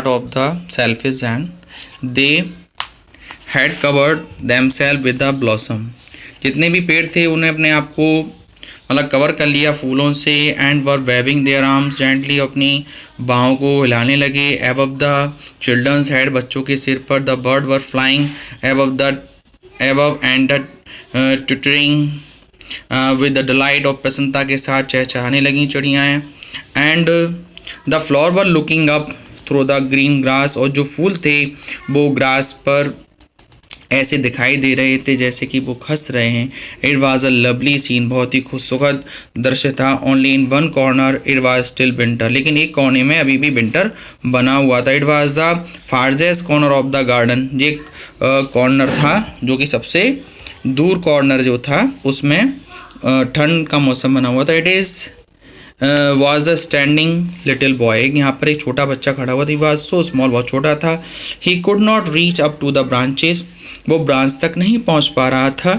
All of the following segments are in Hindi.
part of the selfish and they had covered themselves with the blossom। जितने भी पेड़ थे उन्हें अपने आप को मतलब कवर कर लिया फूलों से। And were waving their arms gently, अपनी बाहों को हिलाने लगे। एबव द चिल्ड्रंस हेड, बच्चों के सिर पर। The bird were flying above and twittering with the delight, और प्रसन्नता के साथ चहचहाने लगी चिड़ियाँ। And the flower were looking up through the green grass, और जो फूल थे वो ग्रास पर ऐसे दिखाई दे रहे थे जैसे कि वो हंस रहे हैं। It was a lovely scene, बहुत ही खूबसूरत दृश्य था। Only in one corner it was still winter, लेकिन एक कोने में अभी भी विंटर बना हुआ था। It was the farthest corner of the garden, ये कॉर्नर था जो कि सबसे दूर कॉर्नर जो था उसमें ठंड का मौसम बना हुआ था। It is was a standing little boy, यहाँ पर एक छोटा बच्चा खड़ा हुआ था। वॉज सो स्मॉल, बहुत छोटा था। He could not reach up to the branches, वो ब्रांच तक नहीं पहुँच पा रहा था।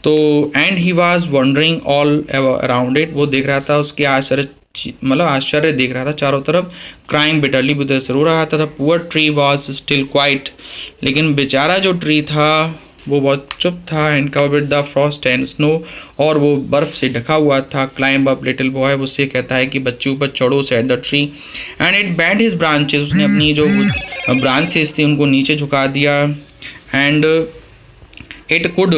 तो and he was wandering all around it, वो देख रहा था उसके आश्चर्य देख रहा था चारों तरफ। क्राइंग बिटरली, बुद्धि से रो रहा था। Poor tree was still quite, लेकिन बेचारा जो ट्री था वो बहुत चुप था। And covered the Frost and snow, और वो बर्फ़ से ढका हुआ था। क्लाइंब अप लिटिल बॉय, उससे कहता है कि बच्चे ऊपर चढ़ो said the tree. And it bent his branches, उसने अपनी जो ब्रांचेस थी उनको नीचे झुका दिया। And it could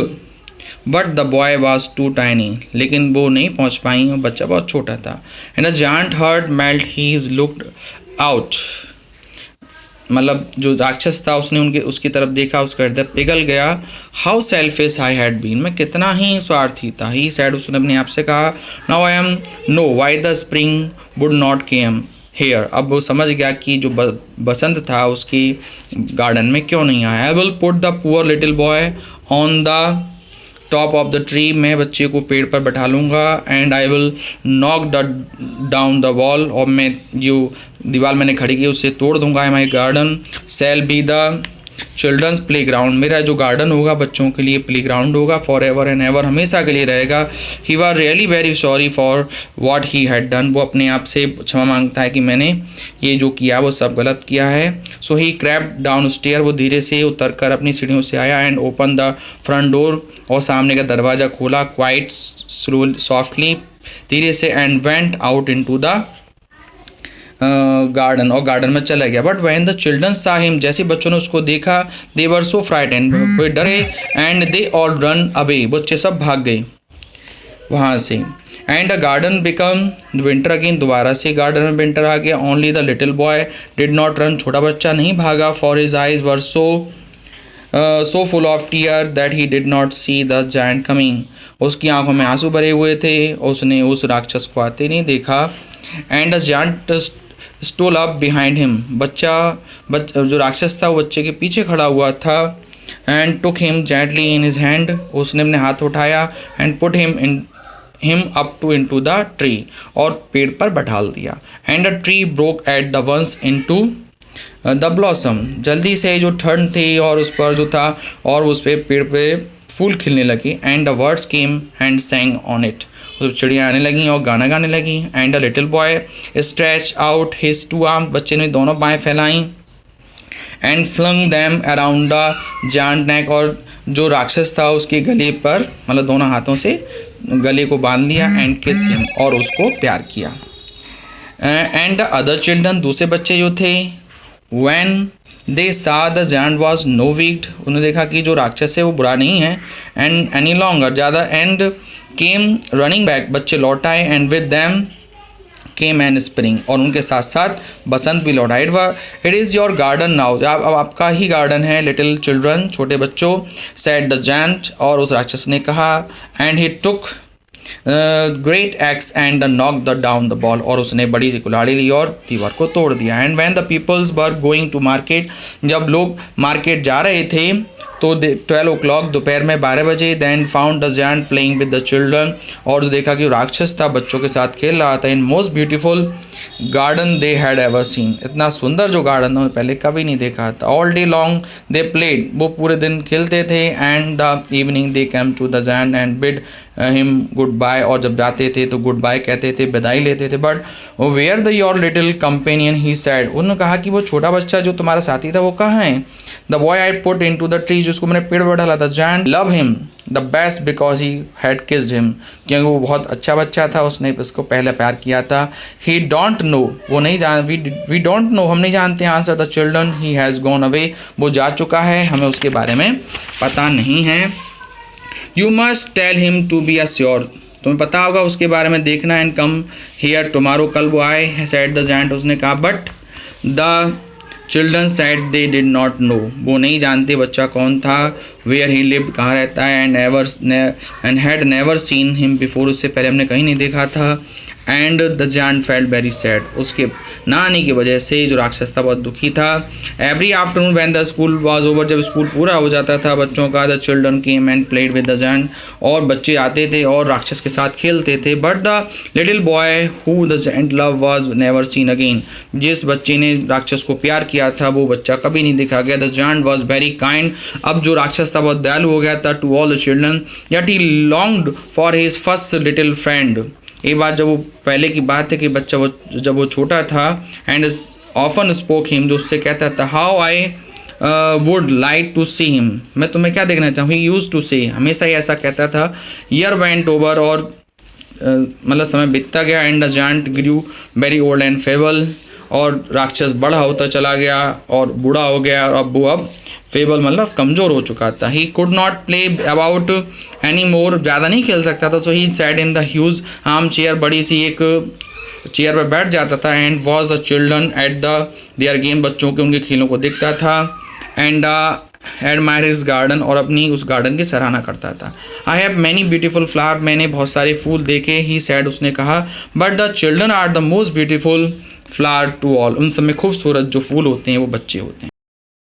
but the boy was too tiny, लेकिन वो नहीं पहुँच पाई और बच्चा बहुत छोटा था। And the giant heart melt he is looked out, मतलब जो राक्षस था उसने उसकी तरफ देखा, उसका हृदय पिघल गया। How selfish I had been, मैं कितना ही स्वार्थी था। ही सैड, उसने अपने आप से कहा। Now I am know why the spring would not came here, अब वो समझ गया कि जो बसंत था उसकी गार्डन में क्यों नहीं आया। I will put the poor little boy on the top of the tree, मैं बच्चे को पेड़ पर बैठा लूँगा। And I will knock down the wall, और मैं जो दीवार मैंने खड़ी की उसे तोड़ दूंगा। My garden shall be the children's playground, मेरा जो गार्डन होगा बच्चों के लिए प्ले ग्राउंड होगा। फॉर एवर एंड एवर, हमेशा के लिए रहेगा। He was really very sorry for what he had done, वो अपने आप से क्षमा मांगता है कि मैंने ये जो किया वो सब गलत किया है। सो ही क्रैप्ड डाउन स्टेयर, वो धीरे से उतर कर अपनी सीढ़ियों से आया। And open the front door, और सामने का दरवाज़ा खोला। क्वाइट सॉफ्टली, धीरे से। And went out into the garden, और गार्डन में चला गया। बट व्हेन द चिल्ड्रन सा हिम, जैसे बच्चों ने उसको देखा, दे वर सो फ्राइटेंड, वे डरे। And they all run away, बच्चे सब भाग गए वहाँ से। And the garden become winter again, दोबारा से गार्डन में विंटर आ गया। Only the little boy did not run, छोटा बच्चा नहीं भागा। For his eyes were so full of tear that he did not see the giant coming, उसकी आंखों में आंसू भरे हुए थे, उसने उस राक्षस को आते नहीं देखा। And the giant stool up behind him, जो राक्षस था वो बच्चे के पीछे खड़ा हुआ था। And took him gently in his hand, उसने अपने हाथ उठाया। And put him up to into the tree, और पेड़ पर बैठाल दिया। And the tree broke at the once into the blossom, जल्दी से जो ठंड थी और उस पर जो था और उस पे पेड़ पे फूल खिलने लगी। And the birds came and sang on it, चिड़ियाँ आने लगी और गाना गाने लगी। And the little boy stretch out his two arm, बच्चे ने दोनों बाहें फैलाई। And flung them around the giant neck, और जो राक्षस था उसके गले पर मतलब दोनों हाथों से गले को बांध लिया। एंड किस हिम, और उसको प्यार किया। एंड द अदर चिल्ड्रन, दूसरे बच्चे जो थे, व्हेन दे सा द जायंट वॉज नो वीक्ड, उन्होंने देखा कि जो राक्षस है वो बुरा नहीं है। एंड एनी लॉन्गर, ज़्यादा। एंड केम रनिंग बैक, बच्चे लौट आए। And with them came and spring, और उनके साथ साथ बसंत भी लौट आए। It is your garden now, अब आपका ही गार्डन है। लिटिल चिल्ड्रन, छोटे बच्चों। सैड द जायंट, और उस राक्षस ने कहा। And he took great x and knock the down the ball, और उसने बड़ी सी कुल्हाड़ी ली और दीवार को तोड़ दिया। And when the peoples were going to market, जब लोग मार्केट जा रहे थे तो 12 o'clock, दोपहर में 12 बजे। Then found the giant playing with the children, और जो देखा कि राक्षस था बच्चों के साथ खेल रहा था। In most beautiful garden they had ever seen, इतना सुंदर जो गार्डन था उन्होंने पहले कभी नहीं देखा था। All day long they played, वो पूरे दिन खेलते थे। And the evening they came to the giant and bid him goodbye, और जब जाते थे तो गुड बाय कहते थे, विदाई लेते थे। But where the your little companion he said, उन्होंने कहा कि वो छोटा बच्चा जो तुम्हारा साथी था वो कहाँ है। The boy I put in to the tree, जिसको मैंने पेड़ पर डाला था। जैन love him the best because he had kissed him, क्योंकि वो बहुत अच्छा बच्चा था, उसने उसको पहले प्यार किया था। ही डोंट नो, वो नहीं जान, वी डोंट नो, हम नहीं जानते। Answer the children, he has gone away, वो जा चुका है, हमें उसके बारे में पता नहीं है। You must tell him to be sure, तुम्हें पता होगा उसके बारे में देखना। एंड कम हियर टुमारो, कल वो आए। सेड द जायंट, उसने कहा। But the children said they did not know, वो नहीं जानते बच्चा कौन था। वेयर ही लिव्ड, कहाँ रहता है। And had never seen him before, उससे पहले हमने कहीं नहीं देखा था। And the giant felt very sad, उसके ना आने की वजह से जो राक्षस था बहुत दुखी था। Every afternoon when the school was over, जब स्कूल पूरा हो जाता था बच्चों का, the children came and played with the giant, और बच्चे आते थे और राक्षस के साथ खेलते थे। But the little boy who the giant love was never seen again, जिस बच्चे ने राक्षस को प्यार किया था वो बच्चा कभी नहीं देखा गया। The giant was very kind, अब जो राक्षस था बहुत दयालु हो गया था। To all the children, yet he longed for his first little friend, एक बार जब वो पहले की बात है कि बच्चा जब वो छोटा था। एंड ऑफन स्पोक हिम, जो उससे कहता था। How I would like to see him, मैं तुम्हें क्या देखना चाहूँ। ही यूज टू से, हमेशा ही ऐसा कहता था। ईयर वेंट ओवर, और मतलब समय बीतता गया। And the giant grew very old and feeble, और राक्षस बड़ा होता चला गया और बूढ़ा हो गया, और अब फेबल मतलब कमज़ोर हो चुका था। He could not play about any more, ज़्यादा नहीं खेल सकता था। So he sat in the huge armchair, बड़ी सी एक चेयर पर बैठ जाता था। And was the children at the their game, बच्चों के उनके खेलों को देखता था। एंड एडमायर हिज गार्डन, और अपनी उस गार्डन की सराहना करता था। I have many beautiful flower, मैंने बहुत सारे फूल देखे। ही सैड, उसने कहा। But the children are the most beautiful flower to all, उन सब में खूबसूरत जो फूल होते हैं वो बच्चे होते हैं।